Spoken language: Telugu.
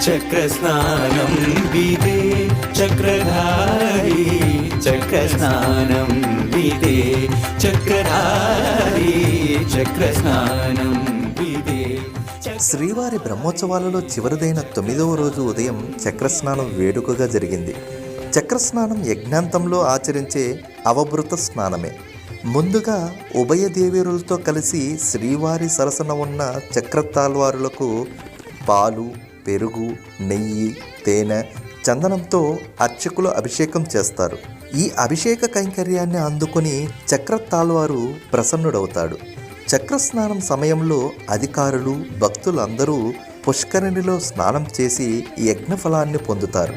చక్రస్నానం విదే చక్రధారి చక్రస్నానం విదే చక్రధారి చక్రస్నానం విదే. శ్రీవారి బ్రహ్మోత్సవాలలో చివరిదైన 9వ రోజు ఉదయం చక్రస్నానం వేడుకగా జరిగింది. చక్రస్నానం యజ్ఞాంతంలో ఆచరించే అవభృత స్నానమే. ముందుగా ఉభయ దేవేరులతో కలిసి శ్రీవారి సరసన ఉన్న చక్రతాల్వారులకు పాలు, పెరుగు, నెయ్యి, తేనె, చందనంతో అర్చకులు అభిషేకం చేస్తారు. ఈ అభిషేక కైంకర్యాన్ని అందుకొని చక్రతాల్వారు ప్రసన్నుడవుతాడు. చక్రస్నానం సమయంలో అధికారులు, భక్తులందరూ పుష్కరిణిలో స్నానం చేసి యజ్ఞఫలాన్ని పొందుతారు.